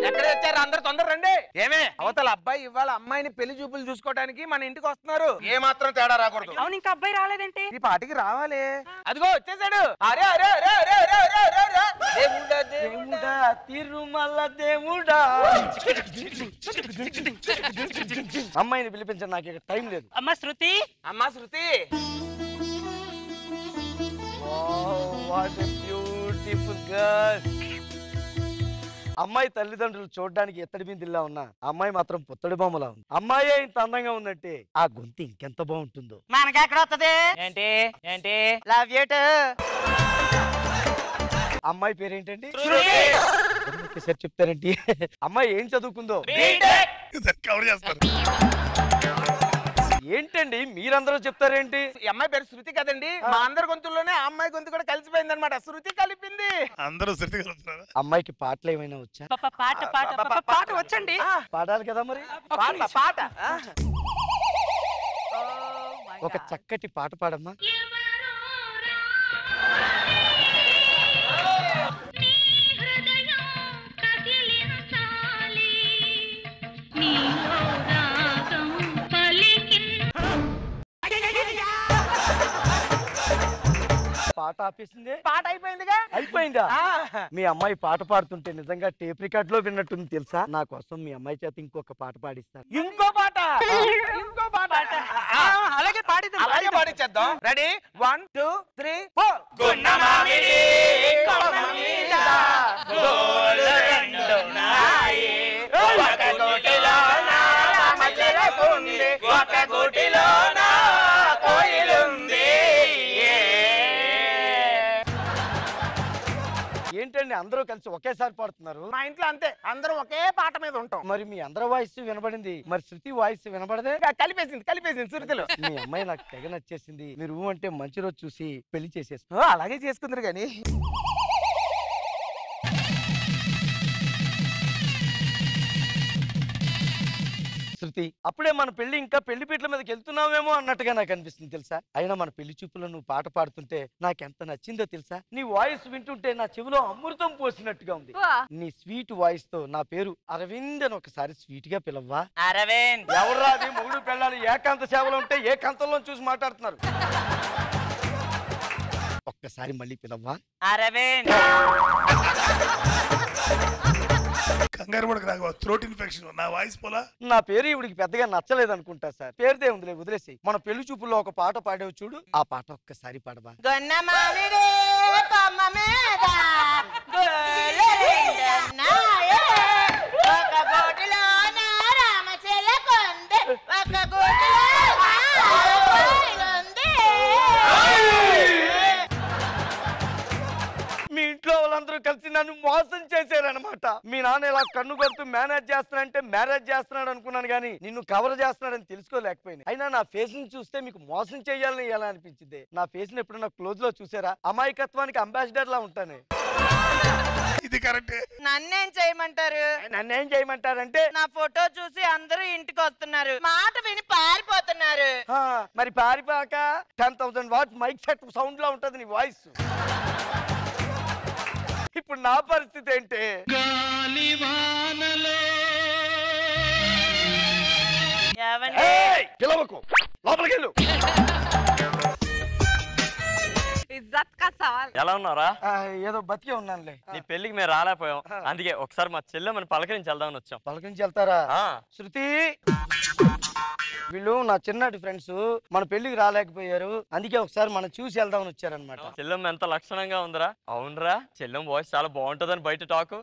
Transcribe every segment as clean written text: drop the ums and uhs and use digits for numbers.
ఎక్కడ వచ్చారు అందరు? తొందర రండి. ఏమే అవతల అబ్బాయి ఇవాళ అమ్మాయిని పెళ్లి చూపులు చూసుకోవడానికి మన ఇంటికి వస్తున్నారు. ఏ మాత్రం తేడా రాకూడదు. అవును, ఇంకా అబ్బాయి రాలేదంటే? ఈ పాటికి రావాలి. అదిగో వచ్చేసాడు. అరే అరే అరే అరే అరే అరే అరే అరే దేవుడా దేవుడా తిరుమల దేవుడా. అమ్మాయిని పిలిపించండి, నాకు ఇక్కడ టైం లేదు. అమ్మా శృతి. అమ్మా Shruti. What a beautiful girl. అమ్మాయి తల్లిదండ్రులు చూడడానికి ఎత్తడి బిందిలా ఉన్నా అమ్మాయి మాత్రం పుత్తడి బొమ్మలా ఉంది. అమ్మాయి ఇంత అందంగా ఉందంటే ఆ గొంతు ఇంకెంత బాగుంటుందో. మనకి ఎక్కడ వస్తుంది? ఏంటి ఏంటి లవ్ యూ టు. అమ్మాయి పేరేంటండి? ఒకసారి చెప్తారేంటి? అమ్మాయి ఏం చదువుకుందో? ఏంటండి మీరందరూ చెప్తారేంటి? ఈ అమ్మాయి పేరు శృతి కదండి. మా అందరి గొంతుల్లోనే ఆ అమ్మాయి గొంతు కూడా కలిసిపోయింది అనమాట. శృతి కలిపింది. అందరూ శృతి కలుపుతున్నారు. అమ్మాయికి పాటలు ఏమైనా వచ్చా? పాట పాట పాట వచ్చండి. పాడాలి కదా మరి. పాట పాట ఒక చక్కటి పాట పాడమ్మా. పాట ఆపేసింది. పాట అయిపోయిందిగా. అయిపోయిందా? మీ అమ్మాయి పాట పాడుతుంటే నిజంగా టేప్ రికార్డ్ లో విన్నట్టుంది తెలుసా. నా కోసం మీ అమ్మాయి చేత ఇంకొక పాట పాడిస్తారు. ఇంకో పాట. ఇంకో పాట. అలాగే పాడిద్దాం. అలాగే పాడిచ్చేద్దాం. రెడీ 1 2 3 ఏంటండి అందరూ కలిసి ఒకేసారి పాడుతున్నారు? మా ఇంట్లో అంతే, అందరం ఒకే పాట మీద ఉంటాం. మరి మీ అందరి వాయిస్ వినబడింది, మరి శృతి వాయిస్ వినబడదే? కలిపేసింది శృతిలో. మీ అమ్మాయి నాకు తెగ నచ్చేసింది. మీరు అంటే మంచి రోజు చూసి పెళ్లి చేసేస్తా. అలాగే చేసుకుందరు గాని. శృతి, అప్పుడే మన పెళ్లి ఇంకా పెళ్లి పీటల మీదకి వెళ్తున్నామేమో అన్నట్టుగా నాకు అనిపిస్తుంది తెలుసా. అయినా మన పెళ్లి చూపులో నువ్వు పాట పాడుతుంటే నాకెంత నచ్చిందో తెలుసా. నీ వాయిస్ వింటుంటే నా చెవిలో అమృతం పోసినట్టుగా ఉంది. నీ స్వీట్ వాయిస్ తో నా పేరు అరవింద్ అని ఒకసారి స్వీట్ గా పిలవ్వా? అరవింద్. ఎవరా అది? మొగుడు పెళ్ళాలి ఏకాంత సేవలో ఉంటే ఏ కాంతంలో చూసి మాట్లాడుతున్నారు. ఒక్కసారి మళ్ళీ పిలవ్వా? అరవింద్. కంగారు పడక రాఘవ, థ్రోట్ ఇన్ఫెక్షన్. నా వాయిస్ పోలా. నా పేరు ఇవిడికి పెద్దగా నచ్చలేదు అనుకుంటా సార్. పేరుదే ఉందిలే, వదిలేసి. మన పెళ్లి చూపుల్లో ఒక పాట పాడేవు చూడు, ఆ పాట ఒక్కసారి పాడవా? మీ ఇంట్లో వాళ్ళందరూ కలిసి నన్ను మోసం చేశారనమాట. మీ నాన్న ఇలా కన్ను కొడుతూ మేనేజ్ చేస్తున్నాడంటే మ్యారేజ్ చేస్తున్నాడు అనుకున్నాను కానీ నిన్ను కవర్ చేస్తున్నాడని తెలుసుకోలేకపోయింది. అయినా నా ఫేస్ ని చూస్తే మీకు మోసం చేయాలని ఎలా అనిపించింది? నా ఫేస్ ని ఎప్పుడన్నా క్లోజ్ లో చూసారా? అమాయకత్వానికి అంబాసిడర్ లా ఉంటాను. ఇది కరెక్టే. నన్నేం చేయమంటారు? నన్నేం చేయమంటారంటే నా ఫోటో చూసి అందరూ ఇంటికి వస్తున్నారు, మాట విని పారిపోతున్నారు. మరి పారిపోక 10,000 వాట్ మైక్ సెట్ సౌండ్ లా ఉంటది నీ వాయిస్. ఇప్పుడు నా పరిస్థితి ఏంటి? పిలవకు, లోపలికి వెళ్ళు. ఎలా ఉన్నారా? ఏదో బతికే ఉన్నానులే. నీ పెళ్లికి మేము రాలేకపోయాం, అందుకే ఒకసారి మా చెల్లెమని పలకరించి వెళ్దామని వచ్చాం. పలకరించి వెళ్తారా? శృతి, వీళ్ళు నా చిన్నటి ఫ్రెండ్స్, మన పెళ్లికి రాలేకపోయారు, అందుకే ఒకసారి మనం చూసి వెళ్దామని వచ్చారనమాట. చెల్లెమ్మ ఎంత లక్షణంగా ఉందిరా. అవునరా, చెల్లెం వాయిస్ చాలా బాగుంటదని బయట టాకు.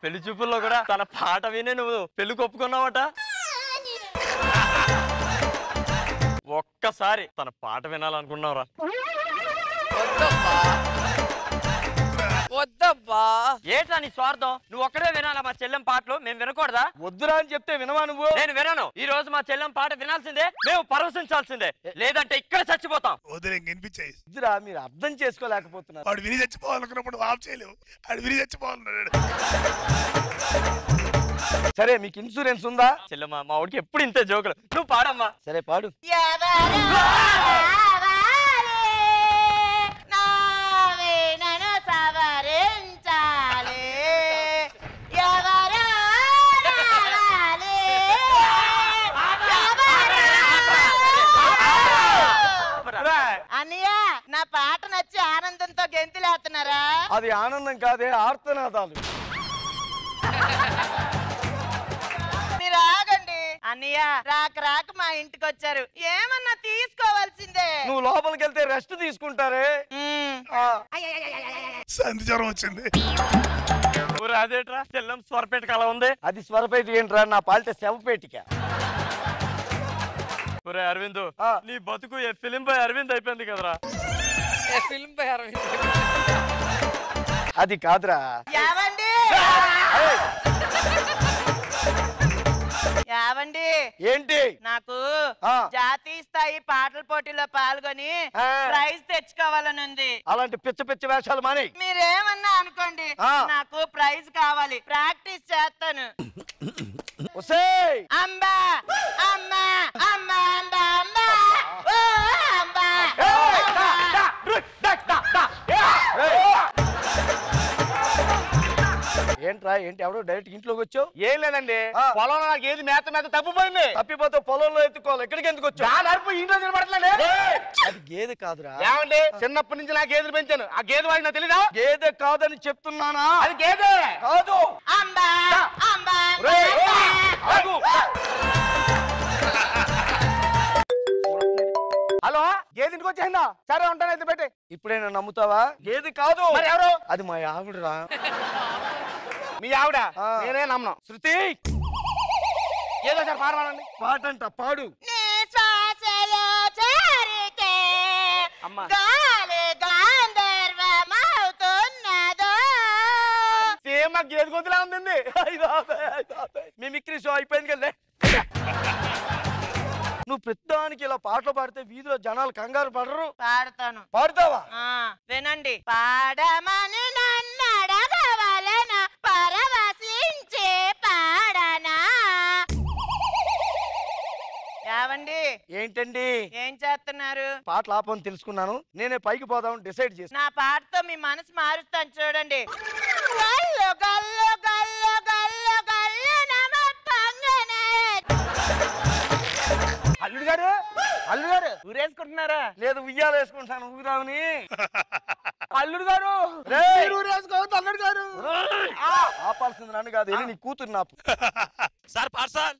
పెళ్లి చూపుల్లో కూడా తన పాట వినే నువ్వు పెళ్లికి ఒప్పుకున్నావట. ఒక్కసారి తన పాట వినాలనుకున్నావురా. వద్దబ్బా. ఏంటా నీ స్వార్థం? నువ్వు ఒక్కడే వినాలా మా చెల్లెం పాటలు? మేము వినకూడదా? వద్దురా అని చెప్తే వినవా నువ్వు? నేను వినను. ఈ రోజు మా చెల్లెం పాట వినాల్సిందే, మేము పరవశించాల్సిందే, లేదంటే ఇక్కడ చచ్చిపోతాం. వదిలే, వినిపించాయి. వద్దురా, మీరు అర్థం చేసుకోలేకపోతున్నారు. వాడు విని చచ్చిపోవాలనుకున్నప్పుడు ఆఫ్ చేయలేవు. వాడు విని చచ్చిపోవాలన్నాడు. సరే మీకు ఇన్సూరెన్స్ ఉందా? చెల్లమ్మ మా వాడికి ఎప్పుడు ఇంతే జోకులు. నువ్వు పాడమ్మా. సరే పాడు. అన్నయ్య నా పాట నచ్చి ఆనందంతో గెంతులేస్తున్నారా? అది ఆనందం కాదే, ఆర్తనాదాలు. మీరు ఆగండి అన్నయ్య. రాక మా ఇంటికి వచ్చారు, ఏమన్నా తీసుకోవాల్సిందే. నువ్వు లోపలికి వెళ్తే రెస్ట్ తీసుకుంటారే. సంధి జ్వరం వచ్చింది. అదేట్రా చెల్లం స్వరపేటకి అలా ఉంది. అది స్వరపేట ఏంట్రా, నా పాలిట శవపేటిక. ఒరే అరవింద్, నీ బతుకు ఏ ఫిలిం బాయ్ అరవింద్ అయిపోయింది కదరా. అది కాదురా. యావండి ఏంటి? నాకు జాతీయ స్థాయి పాటల పోటీలో పాల్గొని ప్రైజ్ తెచ్చుకోవాలని ఉంది. అలాంటి పిచ్చ పిచ్చ వేషాలు మానే. మీరేమన్నా అనుకోండి, నాకు ప్రైజ్ కావాలి. ప్రాక్టీస్ చేస్తాను. అంబా అమ్మా అమ్మా అంబా అంబా ఓ అంబా. ఏంట్రా ఏంటి, ఎవడో డైరెక్ట్ ఇంట్లోకి వచ్చావు? ఏం లేదండి, పొలంలో నాకు ఏది మేత తప్పిపోయింది. తప్పిపోతే పొలంలో ఎత్తుకోవాలి, ఎక్కడికి ఎందుకు వచ్చావు? నడుపు ఇంట్లో నిలబడట్లేదు. అది గేదె కాదురా. ఏమండి, చిన్నప్పటి నుంచి నా గేదెలు పెంచాను. ఆ గేదె వాడికి నాకు తెలీదా? గేదె కాదని చెప్తున్నానా? అది గేదె కాదు. అంబా అంబా. హలో, గేదె ఇంటికి వచ్చేసిందా? సరే ఉంటాను, అయితే పెట్టి. ఇప్పుడైనా నమ్ముతావా? గేదె కాదు. మరి ఎవరు? అది మా ఆవిడరా. మీ ఆవిడ? నేనే నమ్మను. శృతి, ఏదో సార్ పాడవాలండి. పాటంట పాడు. సేమ్ గేదె గొంతులా ఉంది. మిమిక్రీ షో అయిపోయింది కదా. నువ్వు ప్రతిదానికి ఇలా పాటలు పాడితే వీధిలో జనాలు కంగారు పడరు. పాడతాను. పాడతావా? వినండి. పాడమని నన్ను అడగవలెనా, పరవశించే పాడనా. యావండి, ఏంటండి ఏం చేస్తున్నారు? పాటలు ఆపని తెలుసుకున్నాను, నేనే పైకి పోదాం డిసైడ్ చేసి. నా పాటతో మీ మనసు మారుస్తాను చూడండి. గల్లు గల్లు గల్లు గల్లు గల్లు నమప్పంగనే. అల్లుడు గారు, అల్లుడు గారు ఊరేసుకుంటున్నారా? లేదు, ఉయ్యాలు వేసుకుంటాను ఊరామని. అల్లుడు గారు ఊరేసుకోవద్దు. అల్లుడు గారు ఆపాల్సింది నన్ను కాదు, వెళ్ళి నీ కూతురు నాపు. Sir parcel.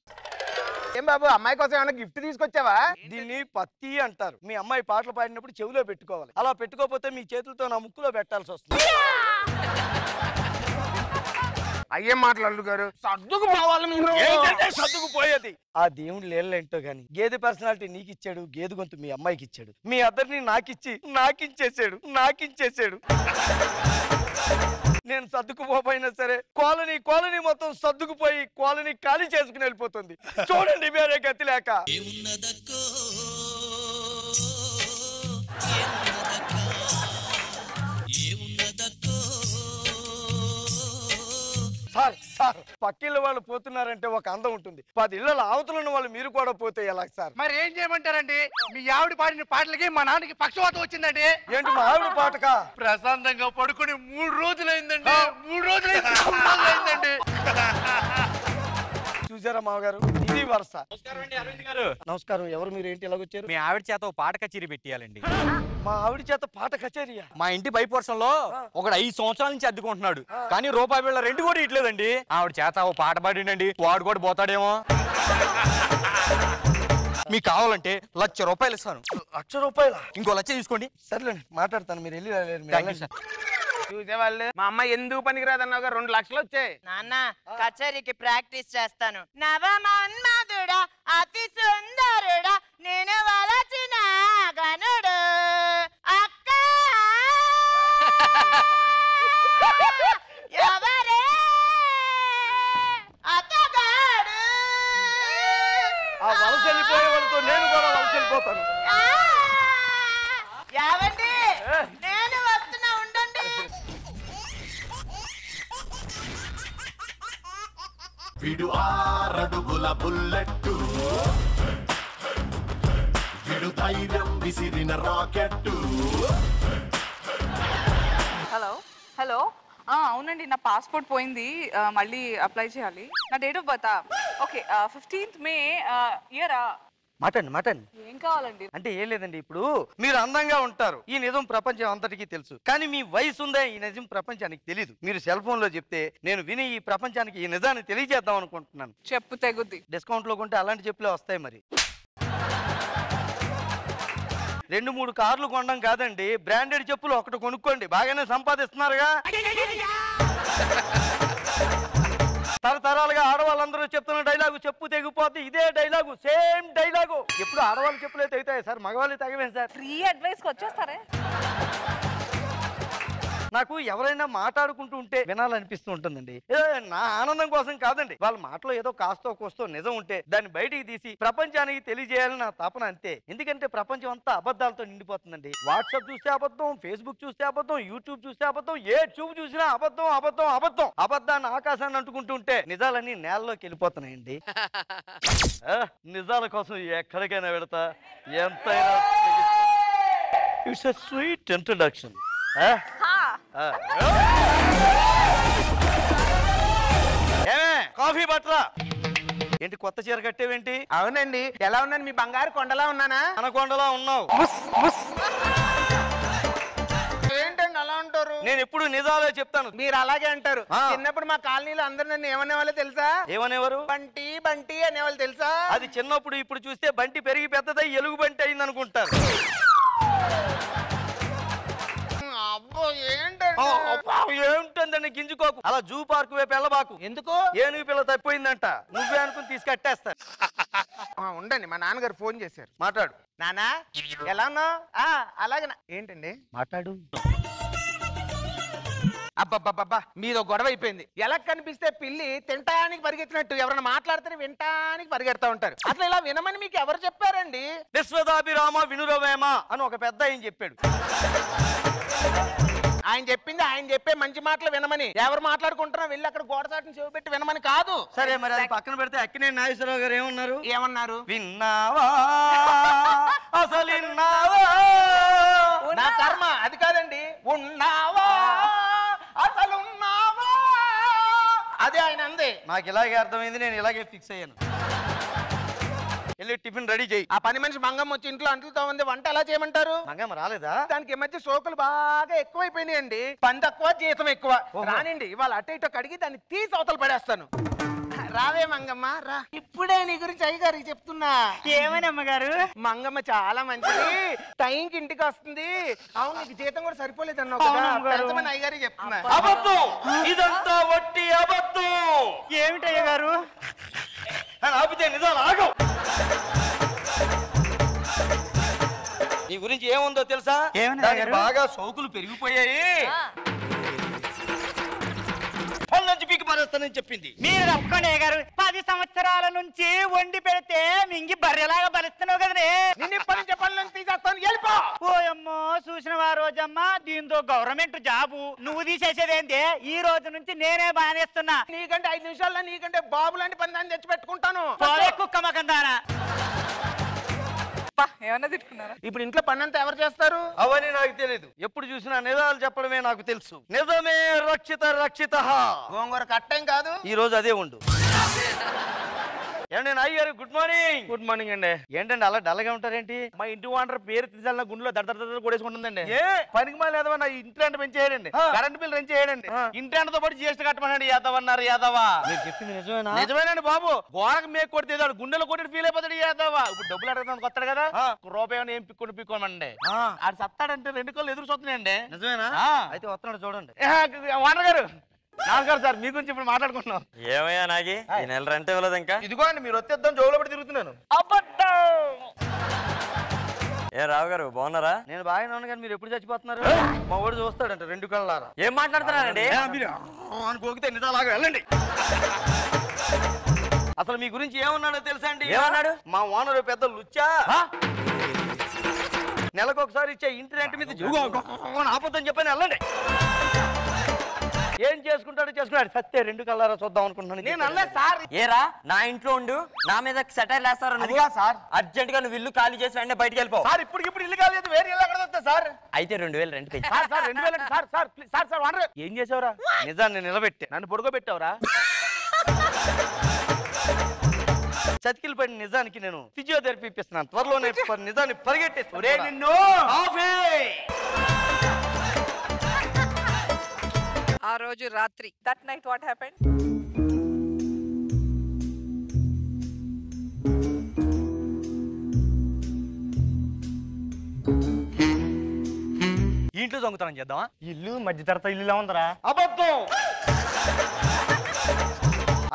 ఏం బాబు, అమ్మాయి కోసం ఏమైనా గిఫ్ట్ తీసుకొచ్చావా? దీన్ని పత్తి అంటారు. మీ అమ్మాయి పాటలు పాడినప్పుడు చెవిలో పెట్టుకోవాలి. అలా పెట్టుకోకపోతే మీ చేతులతో నా ముక్కులో పెట్టాల్సి వస్తుంది. అయ్యేం మాటలు అల్లుడు గారు, సర్దుకు పోవాలి మీరు. సర్దుకుపోయేది ఆ దేవుడు లేళ్ళేంటో గాని గేదె పర్సనాలిటీ నీకు ఇచ్చాడు, గేదె గొంతు మీ అమ్మాయికి ఇచ్చాడు. మీ అద్దరిని నాకించేసాడు. నేను సర్దుకుపోయినా సరే కాలనీ మొత్తం సర్దుకుపోయి కాలనీ ఖాళీ చేసుకుని వెళ్ళిపోతుంది. చూడండి వేరే గతి లేక. సార్ పక్కిళ్ళ వాళ్ళు పోతున్నారంటే ఒక అందం ఉంటుంది. 10 ఇళ్ళ అవతల ఉన్న వాళ్ళు మీరు కూడా పోతే ఎలా సార్? మరి ఏం చేయమంటారండి? మీ ఆవిడ పాడిన పాటలకి మా నాన్నకి పక్షవాతం వచ్చిందండి. ఏంటి మా ఆవిడ పాటకా? ప్రశాంతంగా పడుకుని 3 రోజులైందండి. 3 రోజులైందండి. చూసారా మామగారు, ఇది వరుస. నమస్కారం. ఎవరు మీరు? ఏంటి ఎలాగొచ్చారు? మీ ఆవిడ చేత ఓ పాట కచేరీ పెట్టియాలండి. మా ఆవిడ చేత పాట కచేరీయా? మా ఇంటి పై పోర్షన్లో ఒకడు 5 సంవత్సరాల నుంచి అద్దుకుంటున్నాడు, కానీ రూపాయి బిళ్ళ రెంట్ కూడా ఇట్లేదండి. ఆవిడ చేత ఓ పాట పాడిండండి, వాడు కూడా పోతాడేమో. మీకు కావాలంటే ₹1,00,000 ఇస్తాను. ₹1,00,000? ఇంకో 1,00,000 తీసుకోండి. సర్లేండి, మాట్లాడతాను. మీరు వెళ్ళి చూసేవాళ్ళు మా అమ్మాయి ఎందుకు పనికిరాదన్నావుగా 2 లక్షలు వచ్చాయి. నాన్న, కచేరీకి ప్రాక్టీస్ చేస్తాను. నవమన్మధుడా అతి సుందరుడా నేను వలచిన గనుడు అక్క ఎవరే అతగాడు. ఆ వలస వెళ్ళిపోయే వాళ్ళతో నేను కూడా వలస వెళ్ళిపోతాను. యావండి, నేను వస్తున్నా, ఉండండి. విడు 6 అడుగుల బుల్లెట్టు విడు ధైర్యం విసిరిన రాకెట్టు. హలో హలో అవునండి, నా పాస్పోర్ట్ పోయింది, మళ్ళీ అప్లై చేయాలి. నా date of birth okay 15th May ఇయరా. మాటండి ఏం కావాలండి? అంటే ఏం లేదండి, ఇప్పుడు మీరు అందంగా ఉంటారు, ఈ నిజం ప్రపంచం అంతటికీ తెలుసు. కానీ మీ వయసు ఉందే ఈ నిజం ప్రపంచానికి తెలియదు. మీరు సెల్ ఫోన్ లో చెప్తే నేను విని ఈ ప్రపంచానికి ఈ నిజాన్ని తెలియజేద్దాం అనుకుంటున్నాను. చెప్పు తెగుద్ది. డిస్కౌంట్ లో కొంటే అలాంటి చెప్పులే వస్తాయి. మరి 2-3 కార్లు కొనడం కాదండి, బ్రాండెడ్ చెప్పులు ఒకటి కొనుక్కోండి, బాగానే సంపాదిస్తున్నారుగా. తరతరాలుగా ఆడవాళ్ళందరూ చెప్తున్న డైలాగు చెప్పు తెగిపోతే ఇదే డైలాగు, సేమ్ డైలాగు. ఎప్పుడు ఆడవాళ్ళు చెప్పులే తెగుతాయి సార్, మగవాళ్ళు తెగవేం సార్. ఫ్రీ అడ్వైస్కి వచ్చేస్తారే. నాకు ఎవరైనా మాట్లాడుకుంటూ ఉంటే వినాలనిపిస్తూ ఉంటుందండి. నా ఆనందం కోసం కాదండి, వాళ్ళ మాటలో ఏదో కాస్తో కోస్తో నిజం ఉంటే దాన్ని బయటికి తీసి ప్రపంచానికి తెలియజేయాలని నా తపన, అంతే. ఎందుకంటే ప్రపంచం అంతా అబద్ధాలతో నిండిపోతుందండి. వాట్సాప్ చూస్తే అబద్ధం, ఫేస్బుక్ చూస్తే అబద్ధం, యూట్యూబ్ చూస్తే అబద్ధం, ఏ చూపు చూసినా అబద్ధం అబద్ధం అబద్ధం. అబద్ధాన్ని ఆకాశాన్ని అంటుకుంటుంటే నిజాలన్నీ నేలలోకి వెళ్ళిపోతున్నాయండి. నిజాల కోసం ఎక్కడికైనా వెళతా, ఎంతైనా. It's a sweet introduction. ఏమే కాఫీ బట్రా. ఏంటి కొత్త చీర కట్టేవేంటి? అవునండి, ఎలా ఉన్నాను? మీ బంగారు కొండలా ఉన్నానా? అనకొండలా ఉన్నావు. ఏంటండి అలా అంటారు? నేను ఎప్పుడు నిజాలే చెప్తాను. మీరు అలాగే అంటారు. చిన్నప్పుడు మా కాలనీలో అందరు నన్ను ఏమనేవాళ్ళో తెలుసా? ఏమనేవారు? బంటి బంటి అనేవాళ్ళు తెలుసా? అది చిన్నప్పుడు. ఇప్పుడు చూస్తే బంటి పెరిగి పెద్దదై ఎలుగు బంటి అయింది అనుకుంటారు. అబ్బో ఏంటండి? ఏముంటుందండి, గింజుకోకు. అలా జూ పార్క్ వైపు వెళ్ళబాకు. ఎందుకు? ఏనుగు పిల్ల తప్పిపోయిందంట, నువ్వే అనుకుని తీసుకట్టేస్తారు. ఉండండి, మా నాన్నగారు ఫోన్ చేశారు. మాట్లాడు. నానా ఎలా ఉన్నావు? అలాగే. ఏంటండి? మాట్లాడు. అబ్బబ్బబ్బా, మీదో గొడవ అయిపోయింది. ఎలా కనిపిస్తే పిల్లి తింటానికి పరిగెత్తినట్టు ఎవరైనా మాట్లాడితే వింటానికి పరిగెడతా ఉంటారు. అసలు ఇలా వినమని మీకు ఎవరు చెప్పారండి? విశ్వదాభిరామ వినురవేమ అని ఒక పెద్ద ఆయన చెప్పాడు. ఆయన చెప్పింది ఆయన చెప్పే మంచి మాటలు వినమని. ఎవరు మాట్లాడుకుంటున్నా వెళ్ళి అక్కడ గోడ చాటుని చెవి పెట్టి వినమని కాదు. సరే, మరి అది పక్కన పెడితే అక్కినేని నాగేశ్వరరావు గారు ఏమన్నారు? ఏమన్నారు? విన్నావా అసలు విన్నావా? నా కర్మ అది కాదండి. ఉన్నావా అసలు ఉన్నావా, అదే ఆయన అంది. నాకు ఇలాగే అర్థమైంది, నేను ఇలాగే ఫిక్స్ అయ్యాను. వెళ్ళి టిఫిన్ రెడీ చేయి. ఆ పని మనిషి మంగమ్మ వచ్చి ఇంట్లో అంటులతో ఉంది, వంట ఎలా చేయమంటారు? మంగమ్మ రాలేదా? దానికి ఈ మధ్య సోకులు బాగా ఎక్కువైపోయినాయండి. పని తక్కువ జీతం ఎక్కువ. రానండి, ఇవాళ అటు ఇటు కడిగి దాన్ని తీసి అవతల పడేస్తాను. రావే మంగమ్మ రా. ఇప్పుడే నీ గురించి అయ్యగారికి చెప్తున్నా. ఏమని అమ్మగారు? మంగమ్మ చాలా మంచిది, టైంకి ఇంటికి వస్తుంది. అవును, నీకు జీతం కూడా సరిపోలేదు అన్నావు కదా, అయ్యగారికి చెప్తున్నా. అబద్ధం, ఇదంతా వట్టి అబద్ధం. ఏమిటి అయ్యగారు? ఆపితే నిజాలు ఆగవు. నీ గురించి ఏముందో తెలుసా? దానికి బాగా సోకులు పెరిగిపోయాయి, పళ్ళొంచి పీకి పారేస్తానని చెప్పింది. మీరు ఒక్కడే గారు 10 సంవత్సరాల నుంచి వండి పెడితే మింగి బర్రెలాగా బలుస్తున్నావు కదనే. నిన్ను ఇప్పటి నుంచి పనుల నుంచి తీసేస్తాను, వెళ్ళిపో. ఓయమ్మో, చూసిన రోజమ్మా, దీంతో గవర్నమెంట్ జాబు నువ్వు తీసేసేదేంటి? ఈ రోజు నుంచి నేనే బానేస్తున్నా. నీకంటే 5 నిమిషాల్లో నీకంటే బాబు లాంటి పని దాన్ని తెచ్చి పెట్టుకుంటాను. కుక్క మకందానా. ఏమన్నా తిట్టుకున్నారా? ఇప్పుడు ఇంట్లో పని అంతా ఎవరు చేస్తారు? అవన్నీ నాకు తెలియదు. ఎప్పుడు చూసినా నిజాలు చెప్పడమే నాకు తెలుసు. నిజమే రక్షిత రక్షిత. గోంగూర కట్టం కాదు. ఈ రోజు అదే ఉండు. ఏమండి నాయ్య గారు, గుడ్ మార్నింగ్. గుడ్ మార్నింగ్ అండి. ఏంటండి అలా డల్గా ఉంటారేంటి? మా ఇంటి ఓనర్ పేరు తీసాలి, నా గుండెలో దడ కొడేసుకుంటుందండి. పనికి మాలి ఏదవా, నా ఇంటి రెంట్ పెంచేయడండి, కరెంట్ బిల్ రెంట్ చేయడండి, ఇంటి రెంట్తో పాటు జీఎస్టీ కట్టమనండి. యాదవన్నారు యాదవా. మీరు చెప్పింది నిజమేనా? నిజమేనండి బాబు. గోడకు మేక కొడితే గుండెలో కొట్టి ఫీల్ అయిపోతాడు యాదవా. ఇప్పుడు డబ్బులు అడగడానికి వస్తాడు కదా, రూపాయి ఏం పిక్కోమండి. ఆడు సత్తాడంటే 2 కళ్ళు ఎదురు చూస్తున్నాయండి. నిజమేనా? అయితే వస్తున్నాడు చూడండి. ఓనర్ గారు, నమస్కారం సార్. మీ గురించి ఇప్పుడు మాట్లాడుకుంటున్నాం. ఏమయ్యా నాగి, ఈ నెల రెంట్ ఇవ్వలేదు ఇంకా? ఇదిగో అండి, మీరు వచ్చేద్దాం జోలో పడి తిరుగుతున్నాను. ఏ రావు గారు బాగున్నారా? నేను బాగానే ఉన్నాను, కానీ మీరు ఎప్పుడు చచ్చిపోతున్నారు? మా వాడు చూస్తాడంట 2 కళ్ళారా. ఏం మాట్లాడుతున్నారండి? అనుకోకితే నిజాలాగా వెళ్ళండి. అసలు మీ గురించి ఏమన్నాడో తెలుసా అండి? ఏమన్నాడు? మా ఓనర్ పెద్ద లుచ్చా, నెలకు ఒకసారి ఇచ్చే ఇంటి రెంట్ మీద ఆపొద్దని చెప్పని వెళ్ళండి. ఏం చేసుకుంటాడో చేసుకున్నాడు. సత్తే 2 కళ్ళారా చూద్దాం అనుకుంటున్నాను. నేను అన్నా సార్. ఏరా నా ఇంట్లో ఉండు నా మీద సెటైర్ వేస్తారా నువ్వు? సార్ అర్జెంట్ గా నువ్వు ఇల్లు ఖాళీ చేసి వెంటనే బయటికి వెళ్ళిపో. సార్ ఇప్పుడు ఇల్లు కాలేదు, వేరే ఇల్లు ఎక్కడ వస్తా సార్? అయితే 2000 రెంట్ పెంచు. Sir 2000 sir sir please sir sir వనరు. ఏం చేసావురా? నిజాన్ని నిలబెట్టే నన్ను పొడుకోబెట్టావురా? చతికిలు పడిన నిజానికి నేను ఫిజియోథెరపీ ఇప్పిస్తున్నాను. త్వరలోనే నిజాన్ని పరిగెట్టేసి నిన్ను ఆ రోజు రాత్రి దట్ నైట్ వాట్ హ్యాపెండ్? ఇంట్లో దొంగతనం చేద్దామా? ఇల్లు మధ్యతరగతి ఇల్లులా ఉందరా? అబద్ధం.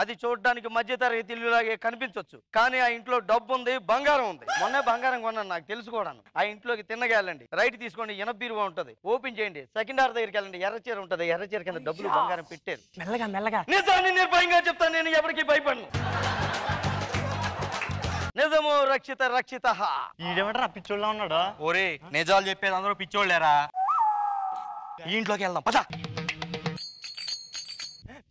అది చూడడానికి మధ్యతరగతి ఇల్లులాగే కనిపించవచ్చు, కానీ ఆ ఇంట్లో డబ్బు ఉంది, బంగారం ఉంది. మొన్న బంగారం కొన్నాను, నాకు తెలుసుకోవడాను. ఆ ఇంట్లోకి తిన్నగా వెళ్ళండి, రైట్ తీసుకోండి, బీరువా ఉంటుంది, ఓపెన్ చేయండి. సెకండ్ హార్ దగ్గరికి వెళ్ళండి, ఎర్ర చీర ఉంటుంది, ఎర్ర చీర కింద డబ్బులు బంగారం పెట్టారు. మెల్లగా మెల్లగా. నిజాన్ని నిర్భయంగా చెప్తాను, నేను ఎవరికి భయపడను. నిజము రక్షిత రక్షిత. ఈడేమంటారా పిచ్చోళ్ళ ఉన్నాడు? ఒరే నిజాలు చెప్పేది అందరూ పిచ్చోళ్ళేరా. ఈ ఇంట్లోకి వెళ్దాం పద.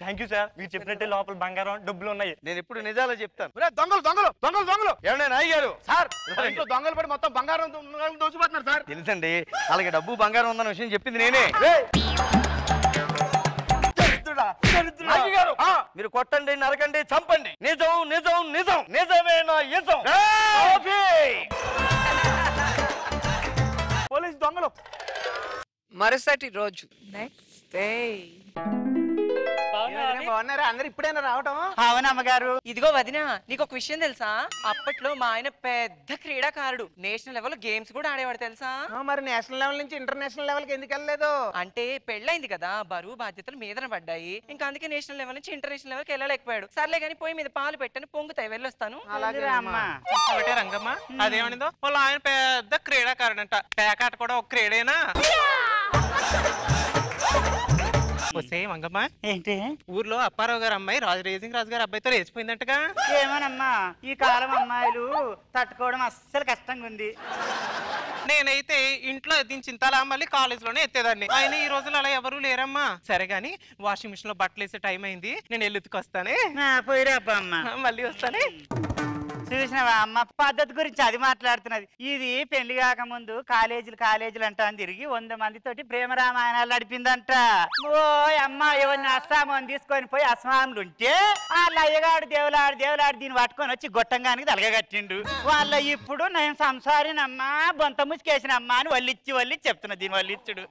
థ్యాంక్ యూ సార్, మీరు చెప్పినట్టే లోపల బంగారం డబ్బులు ఉన్నాయి. నేను ఇప్పుడు నిజాలు చెప్తాను. దొంగలు దొంగలు దొంగలు దొంగలు ఏమన్నా నాయ్ గారు? సార్ ఇంట్లో దొంగలు పడి మొత్తం బంగారం దోచుకుపోతున్నారు సార్. తెలుసండి, అలాగే డబ్బు బంగారం ఉందన్న విషయం చెప్పింది నేనే. మీరు కొట్టండి, నరకండి, చంపండి. నిజం నిజం నిజం, నిజమేనా నిజం. పోలీసు దొంగలు. మరుసటి రోజు నెక్స్ట్ డే. బాగున్నారా అందరు? ఇప్పుడైనా రావటం? అవునమ్మగారు. ఇదిగో వదిన, నీకు ఒక విషయం తెలుసా? అప్పట్లో మా ఆయన పెద్ద క్రీడాకారుడు, నేషనల్ లెవెల్ గేమ్స్ కూడా ఆడేవాడు తెలుసా? మరి నేషనల్ లెవెల్ నుంచి ఇంటర్నేషనల్ లెవెల్ కి ఎందుకు వెళ్ళలేదు? అంటే పెళ్ళైంది కదా, బరువు బాధ్యతలు మీదన పడ్డాయి. ఇంకా అందుకే నేషనల్ లెవెల్ నుంచి ఇంటర్నేషనల్ లెవెల్ కి వెళ్ళలేకపోయాడు. సర్లే గానీ పొయ్యి మీద పాలు పెట్టని పొంగుతాయి, వెళ్ళొస్తాను. ఒకటే రంగమ్మ అదేమనిందో వాళ్ళు ఆయన పెద్ద క్రీడాకారుడు అంట. పేకాట కూడా ఒక క్రీడేనా? మంగమ్మ ఏంటి? ఊర్లో అప్పారావు గారు అమ్మాయి రేసింగ్ రాజు గారు అబ్బాయితో లేచిపోయిందంటగా. ఏమోనమ్మా, ఈ కాలం అమ్మాయిలు తట్టుకోవడం అస్సలు కష్టంగా ఉంది. నేనైతే ఇంట్లో దించింతలా మళ్ళీ కాలేజ్ లోనే ఎత్తేదాన్ని. ఆయన ఈ రోజులు అలా ఎవరు లేరమ్మా. సరే గాని వాషింగ్ మిషన్ లో బట్టలు వేసే టైం అయింది, నేను ఎల్లుతుకొస్తానే. పోయిరాబ్బా అమ్మ, మళ్ళీ వస్తానే. చూసినవా అమ్మ పద్ధతి గురించి అది మాట్లాడుతున్నది. ఇది పెళ్లి కాకముందు కాలేజీలు అంటా అని తిరిగి 100 మందితోటి ప్రేమ రామాయణాలు నడిపిందంట. ఓ అమ్మ, ఎవరిని అస్సామని తీసుకొని పోయి అస్సాములు ఉంటే వాళ్ళ అయ్యగాడు దేవులాడు దీన్ని పట్టుకొని వచ్చి గొట్టంగానికి తలగట్టిండు. వాళ్ళ ఇప్పుడు నేను సంసారినమ్మా, బొంత ముసుకేసినమ్మా అని వల్లిచ్చి చెప్తున్నా దీని వల్లిచ్చుడు.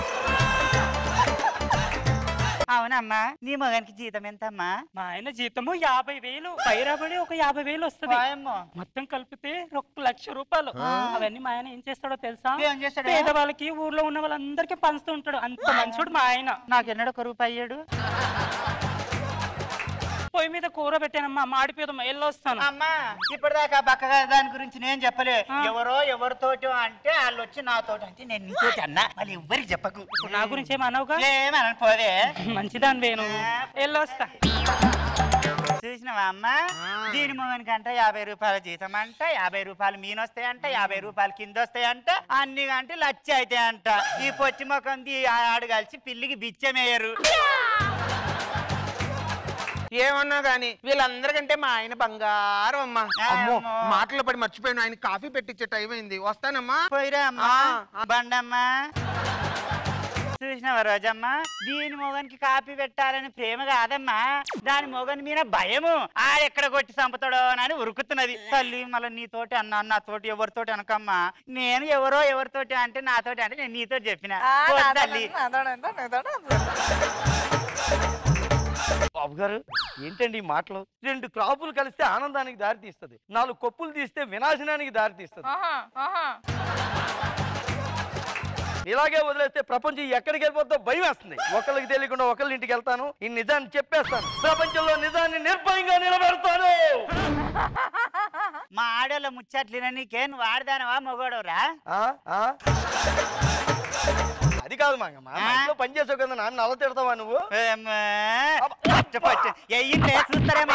అవునమ్మా, నీ మగానికి జీతం ఎంతమ్మా? మా ఆయన జీతము 50,000, పైరాబడి ఒక 50,000 వస్తుంది. మొత్తం కలిపితే 1,00,000 రూపాయలు. అవన్నీ మా ఆయన ఏం చేస్తాడో తెలుసా? పేదవాళ్ళకి ఊర్లో ఉన్న వాళ్ళందరికీ పంచుతూ ఉంటాడు. అంత మంచోడు మా ఆయన. నాకెన్నడో 1 రూపాయి అయ్యాడు. పొయ్యి మీద కూర పెట్టానమ్మా, మాడిపోదాం, వెళ్ళొస్తాను. అమ్మా ఇప్పటిదాకా బక్కగా దాని గురించి నేను చెప్పలే. ఎవరితోటి అంటే వాళ్ళు వచ్చి నాతోటి అంటే నేను నీతోటి అన్నా, మళ్ళీ ఎవరికి చెప్పకు. నా గురించి ఏమన్నావుగా? ఏమని పోదే, మంచిదాని వేణు, వెళ్ళొస్తా. చూసినవా అమ్మా, దీని మొగనికి అంట 50 రూపాయల జీతం అంట, 50 రూపాయలు మీనొస్తాయంట, 50 రూపాయలు కింద వస్తాయంట, అన్ని గంటే 1,00,000 అవుతాయంట. ఈ పొచ్చి మొకంది ఆడు కలిసి పిల్లికి బిచ్చమేయరు. ఏమన్నా గాని వీళ్ళందరికంటే మా ఆయన బంగారం అమ్మా. అమ్మో, మాటలు పడి మర్చిపోయాను, ఆయన కాఫీ పెట్టించే టైం అయింది, వస్తానమ్మా. పోయిరా అమ్మా బండమ్మా. చూసినవా రోజమ్మ, దీని మొగనికి కాపీ పెట్టాలని ప్రేమ కాదమ్మా, దాని మొగని మీద భయము. ఆడెక్కడ కొట్టి చంపుతాడో అని ఉరుకుతున్నది. తల్లి మళ్ళీ నీతోటి అన్నా, నాతోటి ఎవరితోటి అనకమ్మా. నేను ఎవరితోటి అంటే నాతోటి అంటే నేను నీతో చెప్పిన తల్లి. బాబు గారు ఏంటండి ఈ మాటలు? 2 క్రాపులు కలిస్తే ఆనందానికి దారి తీస్తుంది, 4 కొప్పులు తీస్తే వినాశనానికి దారి తీస్తుంది. ఇలాగే వదిలేస్తే ప్రపంచం ఎక్కడికి వెళ్ళిపోతుందో భయం వేస్తుంది. ఒకళ్ళకి తెలియకుండా ఒకళ్ళ ఇంటికి వెళ్తాను, ఈ నిజాన్ని చెప్పేస్తాను, ప్రపంచంలో నిజాన్ని నిర్భయంగా నిలబెడతాను. మా ఆడోళ్ళ ముచ్చట్లేనా నీకేం? వాడదానవా మొగోడవరా? అది కాదు మంగమ్మ, పని చేసావు కదా, నాన్న అలా తిడతావా నువ్వు? చూస్తారేమో,